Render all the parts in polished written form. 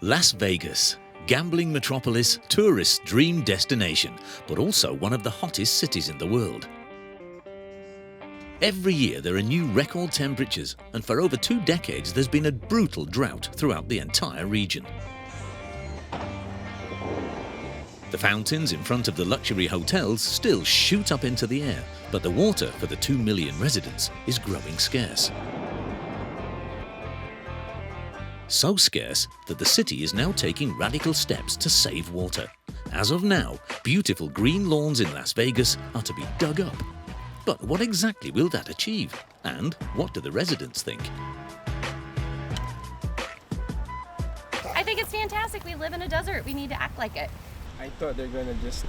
Las Vegas, gambling metropolis, tourist dream destination, but also one of the hottest cities in the world. Every year there are new record temperatures, and for over 2 decades there's been a brutal drought throughout the entire region. The fountains in front of the luxury hotels still shoot up into the air, but the water for the 2 million residents is growing scarce. So scarce that the city is now taking radical steps to save water. As of now, beautiful green lawns in Las Vegas are to be dug up. But what exactly will that achieve? And what do the residents think? I think it's fantastic. We live in a desert. We need to act like it. I thought they're going to just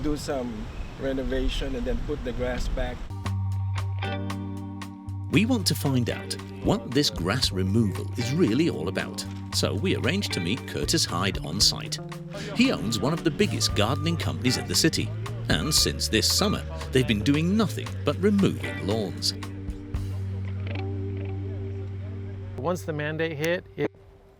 do some renovation and then put the grass back. We want to find out what this grass removal is really all about. So we arranged to meet Curtis Hyde on site. He owns one of the biggest gardening companies in the city. And since this summer, they've been doing nothing but removing lawns. Once the mandate hit,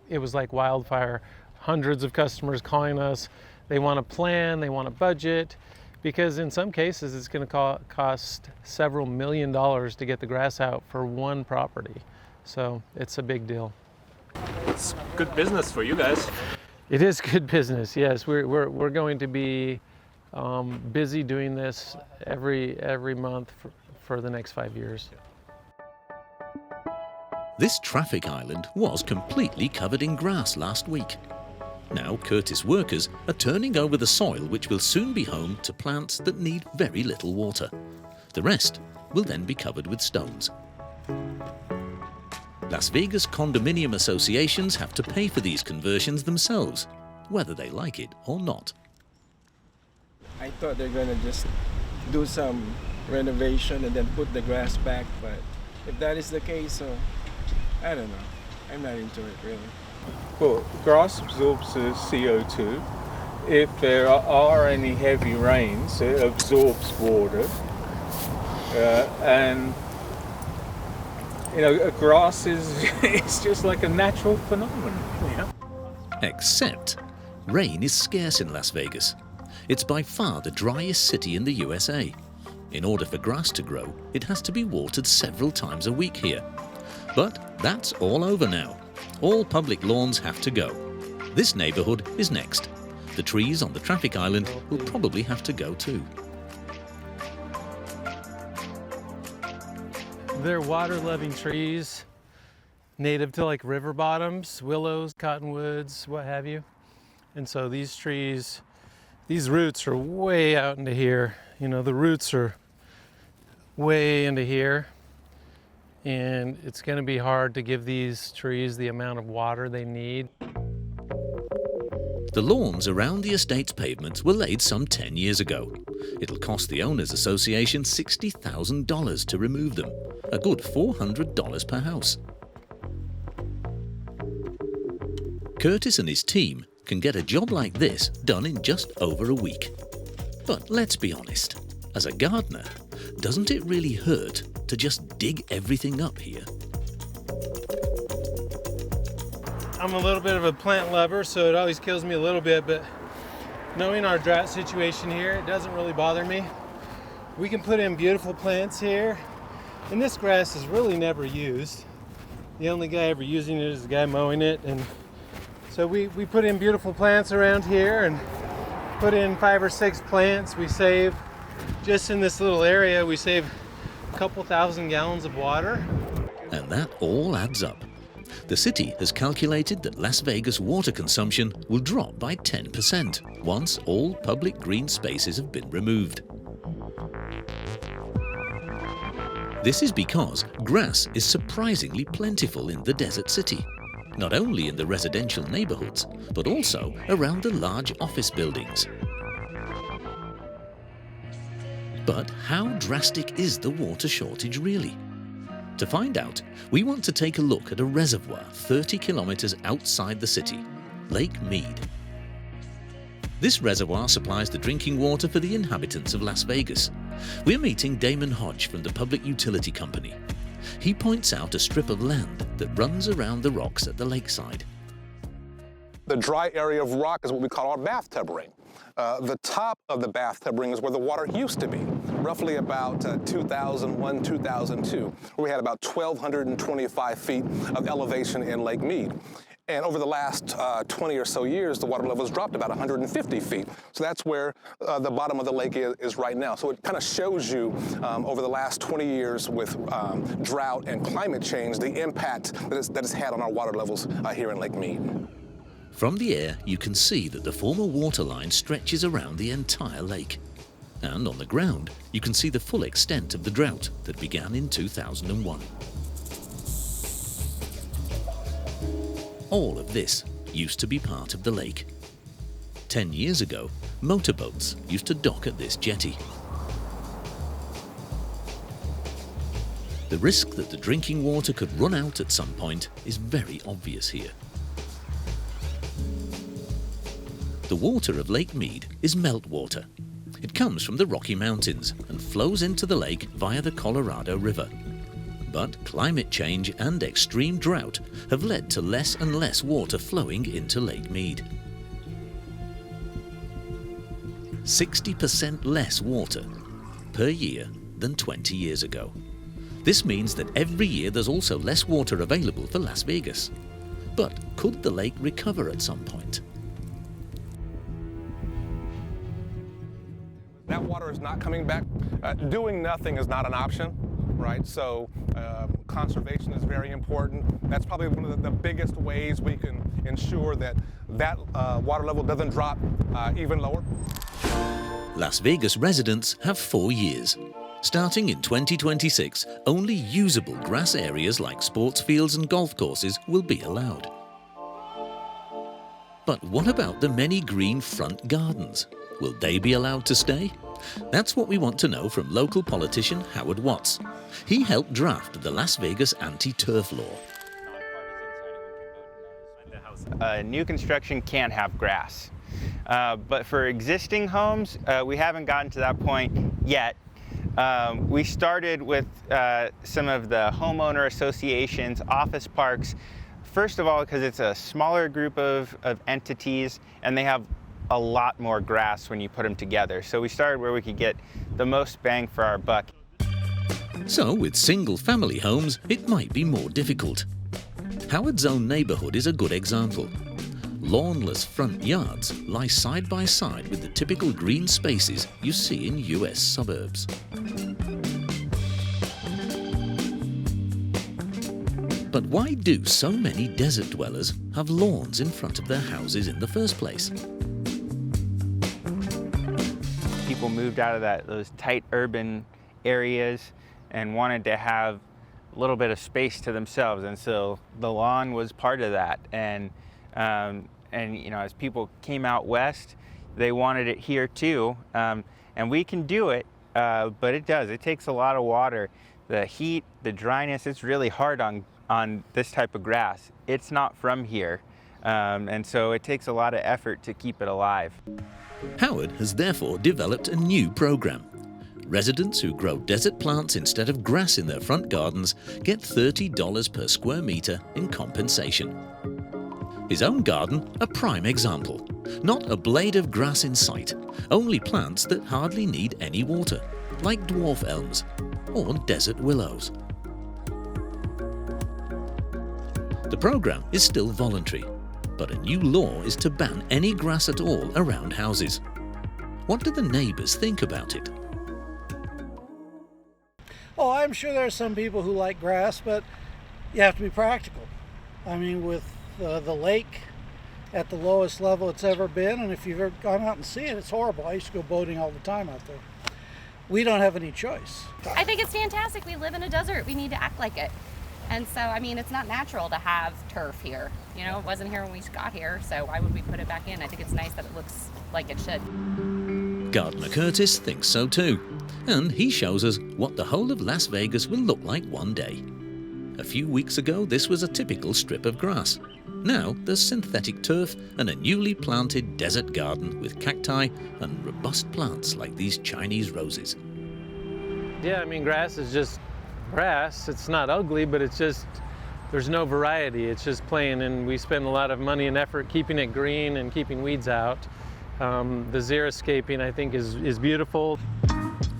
it was like wildfire. Hundreds of customers calling us. They want a plan, they want a budget, because in some cases it's going to cost several $1,000,000 to get the grass out for one property. So it's a big deal. It's good business for you guys. It is good business, yes. We're going to be busy doing this every month for the next 5 years. This traffic island was completely covered in grass last week. Now Curtis workers are turning over the soil, which will soon be home to plants that need very little water. The rest will then be covered with stones. Las Vegas condominium associations have to pay for these conversions themselves, whether they like it or not. I thought they're going to just do some renovation and then put the grass back, but if that is the case, I don't know. I'm not into it really. Well, grass absorbs the CO2. If there are any heavy rains, it absorbs water. And, you know, grass is it's just like a natural phenomenon. Yeah? Except, rain is scarce in Las Vegas. It's by far the driest city in the USA. In order for grass to grow, it has to be watered several times a week here. But that's all over now. All public lawns have to go. This neighborhood is next. The trees on the traffic island will probably have to go too. They're water-loving trees, native to like river bottoms, willows, cottonwoods, what have you. And so these trees, these roots are way out into here. You know, the roots are way into here. And it's going to be hard to give these trees the amount of water they need. The lawns around the estate's pavements were laid some 10 years ago. It'll cost the Owners Association $60,000 to remove them, a good $400 per house. Curtis and his team can get a job like this done in just over a week. But let's be honest, as a gardener, doesn't it really hurt to just dig everything up here? I'm a little bit of a plant lover, so it always kills me a little bit, but knowing our drought situation here, it doesn't really bother me. We can put in beautiful plants here, and this grass is really never used. The only guy ever using it is the guy mowing it, and so we put in beautiful plants around here and put in 5 or 6 plants. We save, just in this little area, we save a couple thousand gallons of water. And that all adds up. The city has calculated that Las Vegas water consumption will drop by 10% once all public green spaces have been removed. This is because grass is surprisingly plentiful in the desert city, not only in the residential neighborhoods, but also around the large office buildings. But how drastic is the water shortage really? To find out, we want to take a look at a reservoir 30 kilometers outside the city, Lake Mead. This reservoir supplies the drinking water for the inhabitants of Las Vegas. We're meeting Damon Hodge from the Public Utility Company. He points out a strip of land that runs around the rocks at the lakeside. The dry area of rock is what we call our bathtub ring. The top of the bathtub ring is where the water used to be, roughly about 2001, 2002, where we had about 1,225 feet of elevation in Lake Mead. And over the last 20 or so years, the water level has dropped about 150 feet. So that's where the bottom of the lake is right now. So it kind of shows you over the last 20 years with drought and climate change, the impact that it's had on our water levels here in Lake Mead. From the air, you can see that the former water line stretches around the entire lake. And on the ground, you can see the full extent of the drought that began in 2001. All of this used to be part of the lake. 10 years ago, motorboats used to dock at this jetty. The risk that the drinking water could run out at some point is very obvious here. The water of Lake Mead is meltwater. It comes from the Rocky Mountains and flows into the lake via the Colorado River. But climate change and extreme drought have led to less and less water flowing into Lake Mead. 60% less water per year than 20 years ago. This means that every year there's also less water available for Las Vegas. But could the lake recover at some point? That water is not coming back. Doing nothing is not an option, right? So conservation is very important. That's probably one of the biggest ways we can ensure that water level doesn't drop even lower. Las Vegas residents have 4 years. Starting in 2026, only usable grass areas like sports fields and golf courses will be allowed. But what about the many green front gardens? Will they be allowed to stay? That's what we want to know from local politician Howard Watts. He helped draft the Las Vegas anti-turf law. New construction can't have grass. But for existing homes, we haven't gotten to that point yet. We started with some of the homeowner associations, office parks, first of all because it's a smaller group of entities and they have a lot more grass when you put them together. So we started where we could get the most bang for our buck. So with single-family homes, it might be more difficult. Howard's own neighborhood is a good example. Lawnless front yards lie side by side with the typical green spaces you see in US suburbs. But why do so many desert dwellers have lawns in front of their houses in the first place? People moved out of those tight urban areas and wanted to have a little bit of space to themselves, and so the lawn was part of that. And you know, as people came out west, they wanted it here too. And we can do it, but it takes a lot of water. The heat, the dryness, it's really hard on this type of grass. It's not from here, and so it takes a lot of effort to keep it alive. Howard has therefore developed a new program. Residents who grow desert plants instead of grass in their front gardens get $30 per square meter in compensation. His own garden, a prime example. Not a blade of grass in sight, only plants that hardly need any water, like dwarf elms or desert willows. The program is still voluntary, but a new law is to ban any grass at all around houses. What do the neighbors think about it? Oh, I'm sure there are some people who like grass, but you have to be practical. I mean, with the lake at the lowest level it's ever been, and if you've ever gone out and seen it, it's horrible. I used to go boating all the time out there. We don't have any choice. I think it's fantastic. We live in a desert. We need to act like it. And so, I mean, it's not natural to have turf here. You know, it wasn't here when we got here, so why would we put it back in? I think it's nice that it looks like it should. Gardner Curtis thinks so too, and he shows us what the whole of Las Vegas will look like one day. A few weeks ago, this was a typical strip of grass. Now there's synthetic turf and a newly planted desert garden with cacti and robust plants like these Chinese roses. Yeah, I mean, grass is just grass. It's not ugly, but it's just there's no variety. It's just plain, and we spend a lot of money and effort keeping it green and keeping weeds out. The xeriscaping, I think, is beautiful.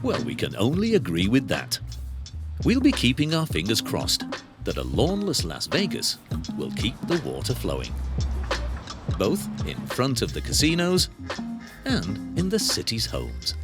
Well, we can only agree with that. We'll be keeping our fingers crossed that a lawnless Las Vegas will keep the water flowing, both in front of the casinos and in the city's homes.